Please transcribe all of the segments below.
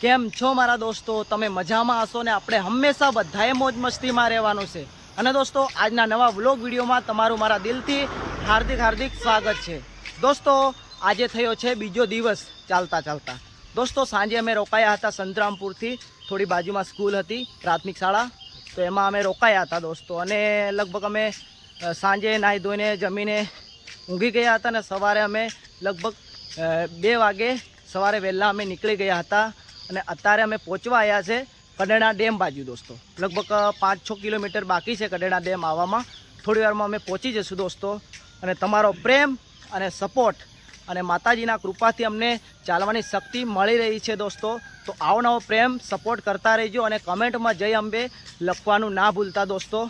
કેમ છો મારા દોસ્તો? તમે મજામાં હશો ને? આપણે હંમેશા બધાએ મોજ મસ્તીમાં રહેવાનું છે. અને દોસ્તો, આજના નવા વ્લોગ વિડીયોમાં તમારું મારા દિલથી હાર્દિક સ્વાગત છે. દોસ્તો, આજે થયો છે બીજો દિવસ ચાલતા. દોસ્તો, સાંજે અમે રોકાયા હતા સંતરામપુરથી. થોડી બાજુમાં સ્કૂલ હતી, પ્રાથમિક શાળા, તો એમાં અમે રોકાયા હતા દોસ્તો. અને લગભગ અમે સાંજે નાહી ધોઈને જમીને ઊંઘી ગયા હતા ને સવારે અમે લગભગ 2 વાગે સવારે વહેલા અમે નીકળી ગયા હતા. અને અત્યારે અમે પહોંચવા આવ્યા છે કડેણા ડેમ બાજુ દોસ્તો. લગભગ 5-6 કિલોમીટર બાકી છે કડેણા ડેમ આવવામાં. થોડી વારમાં અમે પહોંચી જઈશું દોસ્તો. અને તમારો પ્રેમ અને સપોર્ટ અને માતાજીના કૃપાથી અમને ચાલવાની શક્તિ મળી રહી છે દોસ્તો. તો આવો નવો પ્રેમ સપોર્ટ કરતા રહેજો અને કમેન્ટમાં જય અંબે લખવાનું ના ભૂલતા દોસ્તો.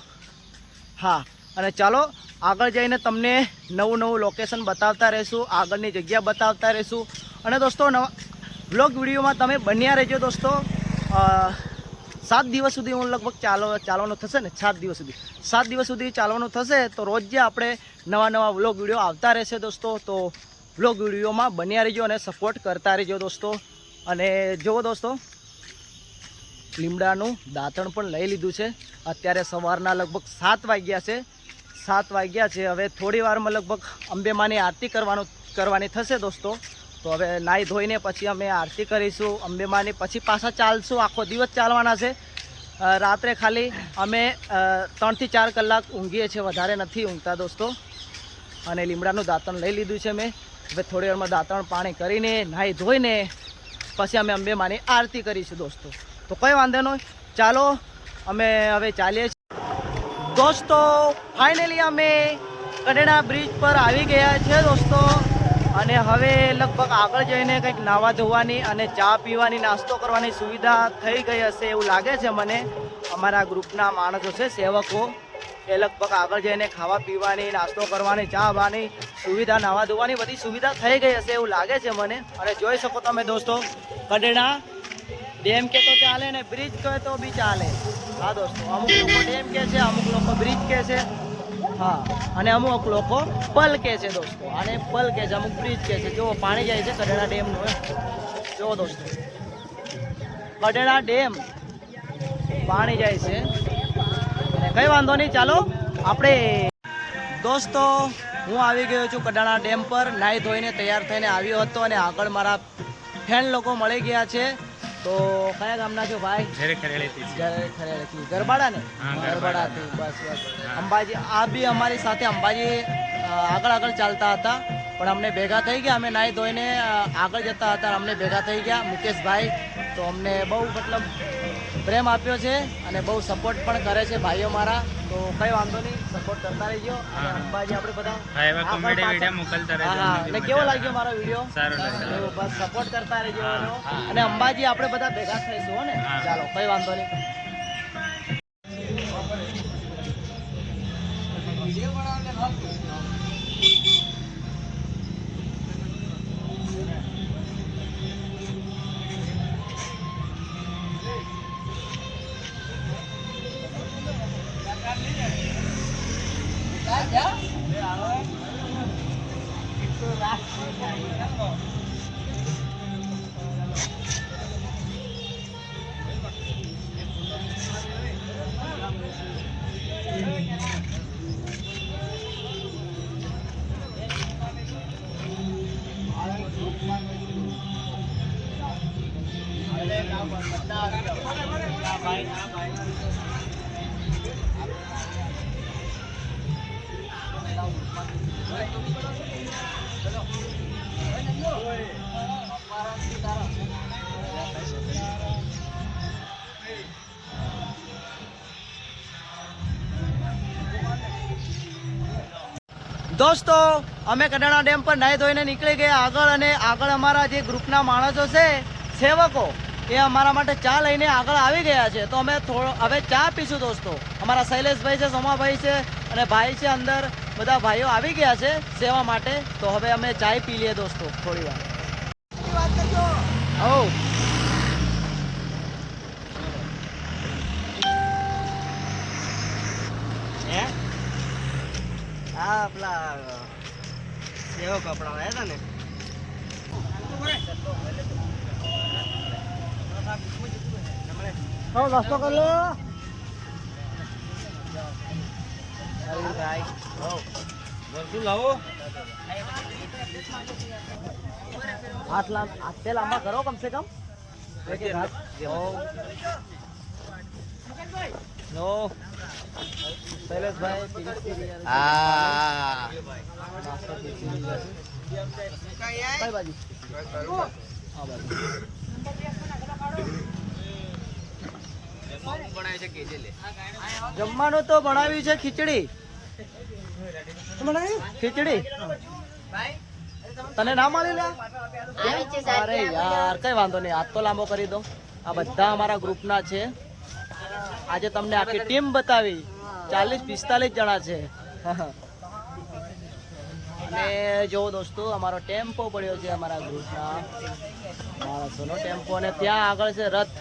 હા, અને ચાલો આગળ જઈને તમને નવું લોકેશન બતાવતા રહીશું, આગળની જગ્યા બતાવતા રહીશું. અને દોસ્તો, વ્લોગ વિડીયોમાં તમે બન્યા રહેજો દોસ્તો. 7 દિવસ સુધી હું લગભગ ચાલવાનું થશે ને, 7 દિવસ સુધી ચાલવાનું થશે. તો રોજ જે આપણે નવા વ્લોગ વિડીયો આવતા રહેશે દોસ્તો. તો વ્લોગ વિડીયોમાં બન્યા રહેજો અને સપોર્ટ કરતા રહેજો દોસ્તો. અને જુઓ દોસ્તો, લીમડાનું દાંતણ પણ લઈ લીધું છે. અત્યારે સવારના લગભગ 7 વાગ્યા છે. 7 વાગ્યા છે. હવે થોડી વારમાં લગભગ અંબેમાની આરતી કરવાની થશે દોસ્તો. તો હવે નાહી ધોઈને પછી અમે આરતી કરીશું અંબેમાની. પછી પાછા ચાલશું, આખો દિવસ ચાલવાના છે. રાત્રે ખાલી અમે 3 થી 4 કલાક ઊંઘીએ છીએ, વધારે નથી ઊંઘતા દોસ્તો. અને લીમડાનું દાંતણ લઈ લીધું છે મેં. હવે થોડી વારમાં દાંતણ પાણી કરીને નાહી ધોઈને પછી અમે અંબેમાની આરતી કરીશું દોસ્તો. તો કંઈ વાંધો નહીં, ચાલો અમે હવે ચાલીએ છીએ દોસ્તો. ફાઇનલી અમે કડેણા બ્રિજ પર આવી ગયા છે દોસ્તો. અને હવે લગભગ આગળ જઈને કંઈક નાવા ધોવાની અને ચા પીવાની, નાસ્તો કરવાની સુવિધા થઈ ગઈ હશે એવું લાગે છે મને. અમારા ગ્રુપના માણસો છે, સેવકો, એ લગભગ આગળ જઈને ખાવા પીવાની, નાસ્તો કરવાની, ચા આવવાની સુવિધા, નાવા ધોવાની બધી સુવિધા થઈ ગઈ હશે એવું લાગે છે મને. અને જોઈ શકો તમે દોસ્તો, કડેણા ડેમ કે તો ચાલે ને બ્રિજ કહે તો બી ચાલે. હા દોસ્તો, અમુક લોકો ડેમ કહે છે, અમુક લોકો બ્રિજ કહે છે. હા, અને અમુક લોકો પલ કહે છે દોસ્તો. અને પલ કહે છે, અમુક બ્રિજ કહે છે. જો પાણી જાય છે કડેણા ડેમનું. જો દોસ્તો, કડેણા ડેમ પાણી જાય છે. અને કંઈ વાંધો નહીં, ચાલો આપણે દોસ્તો, હું આવી ગયો છું કડાણા ડેમ પર. નાહી ધોઈને તૈયાર થઈને આવ્યો હતો. અને આગળ મારા ફ્રેન્ડ લોકો મળી ગયા છે. તો કયા ગામના છો ભાઈ? ખરેલેથી. ગરબાડા ને? ગરબાડાથી. બસ. અંબાજી આ બી અમારી સાથે અંબાજી આગળ ચાલતા હતા, પણ અમને ભેગા થઈ ગયા. અમે નાહી ધોઈને આગળ જતા હતા, અમને ભેગા થઈ ગયા મુકેશભાઈ. તો અમને બહુ મતલબ પ્રેમ આપ્યો છે અને બહુ સપોર્ટ પણ કરે છે ભાઈઓ મારા. તો કઈ વાંધો નહીં, સપોર્ટ કરતા રહીજો. અને અંબાજી આપણે બધા અને કેવો લાગ્યો મારો વિડીયો? બસ સપોર્ટ કરતા રહેજો. અને અંબાજી આપણે બધા ભેગા થઈશું હો ને. ચાલો, કઈ વાંધો નહીં. દોસ્તો, અમે કડાણા ડેમ પર નાહી ધોઈને નીકળી ગયા આગળ. અને આગળ અમારા જે ગ્રુપના માણસો છે, સેવકો, એ અમારા માટે ચા લઈને આગળ આવી ગયા છે. તો અમે હવે ચા પીશું દોસ્તો. અમારા શૈલેષભાઈ છે, સોમાભાઈ છે અને ભાઈ છે, અંદર બધા ભાઈઓ આવી ગયા છે સેવા માટે. તો હવે અમે ચાય પી લઈએ દોસ્તો થોડી વાર. વાત કરજો. હા, પેલા સેવો કપડા આવ્યા હતા ને. નાસ્તો કરી લો. હાથ લાંબા કરો કમ સે કમ. નો શૈલેષભાઈ જમવાનું તો બનાવ્યું છે ખીચડી. ખીચડી તને ના મળી લે? અરે યાર કઈ વાંધો નહીં, હાથ તો લાંબો કરી દો. આ બધા અમારા ગ્રુપના છે. આજે તમને આખી ટીમ બતાવી, 40-45 જણા છે. અને જો દોસ્તો અમારો ટેમ્પો પડ્યો છે અમારા ગ્રુપના માણસોનો ટેમ્પો, અને ત્યાં આગળ છે રથ,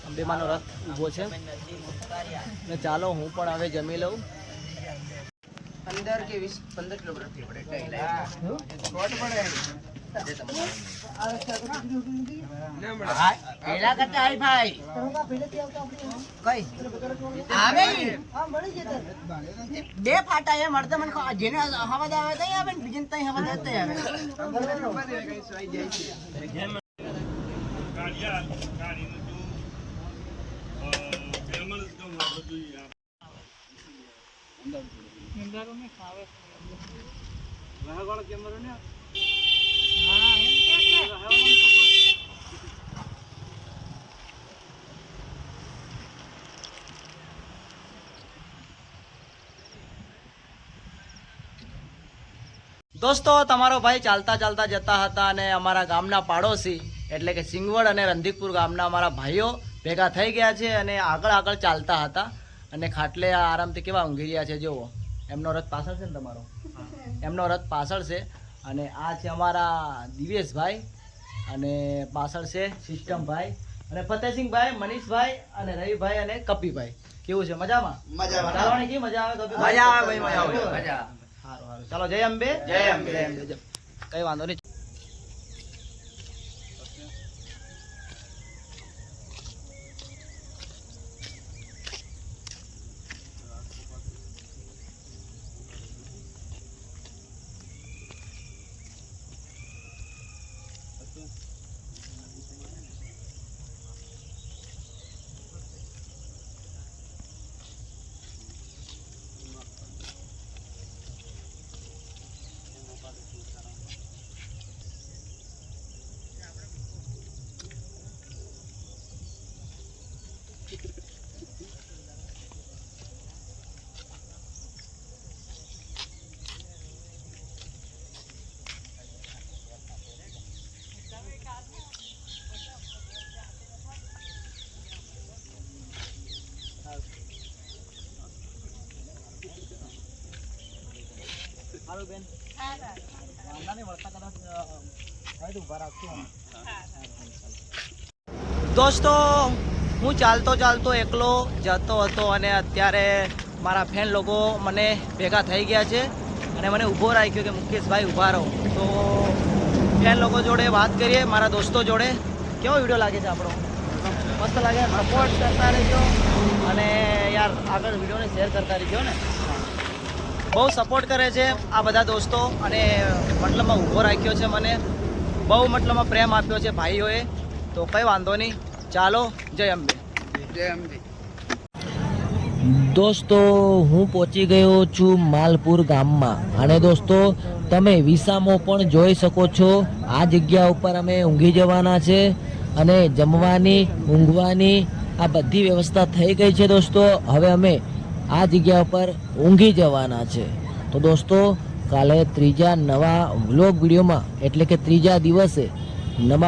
અંબેમાનો રથ ઊભો છે. ને ચાલો હું પણ હવે જમી લઉં. 15 કે 20-15 કિલોમીટર થી પડે પેલા કરતા આઈ ભાઈ કઈ આવે બે ફાટા એ મળતા મને જેને હવા આવે તઈ આવે ને બીજે તઈ હવા દે તઈ આવે. દોસ્તો તમારો ભાઈ ચાલતા ચાલતા જતા હતા અને અમારા ગામના પાડોશી એટલે કે સિંગવડ અને રંધીકપુર ગામના અમારા ભાઈઓ ભેગા થઈ ગયા છે અને આગળ ચાલતા હતા અને ખાટલે આરામથી કેવા ઊંઘી રહ્યા છે. જુઓ એમનો રથ પાછળ છે ને, તમારો એમનો રથ પાછળ છે. અને આ છે અમારા દિવેશભાઈ અને પાછળ છે સિસ્ટમભાઈ અને ફતેહસિંહભાઈ, મનીષભાઈ અને રવિભાઈ અને કપીભાઈ. કેવું છે? મજામાં? ચાલવાની કેવી મજા આવે? મજા આવે ભાઈ, મજા આવે. સારું ચાલો. જય અંબે. જય અંબે. કઈ વાંધો નહીં. દોસ્તો હું ચાલતો એકલો જતો હતો અને અત્યારે મારા ફ્રેન્ડ લોકો મને ભેગા થઈ ગયા છે અને મને ઊભો રાખ્યો કે મુકેશભાઈ ઊભા રહો. તો ફ્રેન્ડ લોકો જોડે વાત કરીએ, મારા દોસ્તો જોડે. કેવો વિડીયો લાગે છે આપણો? મસ્ત લાગે? સપોર્ટ કરતા રહેજો અને યાર આગળ વિડીયોને શેર કરતા રહેજો ને. બહુ સપોર્ટ કરે છે આ બધા દોસ્તો અને મતલબમાં ઊભો રાખ્યો છે મને, બહુ મતલબમાં પ્રેમ આપ્યો છે ભાઈઓએ. તો કંઈ વાંધો નહીં, ચાલો. જય અંબે. જય અંબે. દોસ્તો હું પહોંચી ગયો છું માલપુર ગામમાં અને દોસ્તો તમે વિસામો પણ જોઈ શકો છો. આ જગ્યા ઉપર અમે ઊંઘી જવાના છે અને જમવાની, ઊંઘવાની આ બધી વ્યવસ્થા થઈ ગઈ છે દોસ્તો. હવે અમે આ જગ્યા ઉપર ઊંઘી જવાના છે. તો દોસ્તો કાલે ત્રીજા નવા વ્લોગ વિડીયોમાં એટલે કે ત્રીજા દિવસે નવા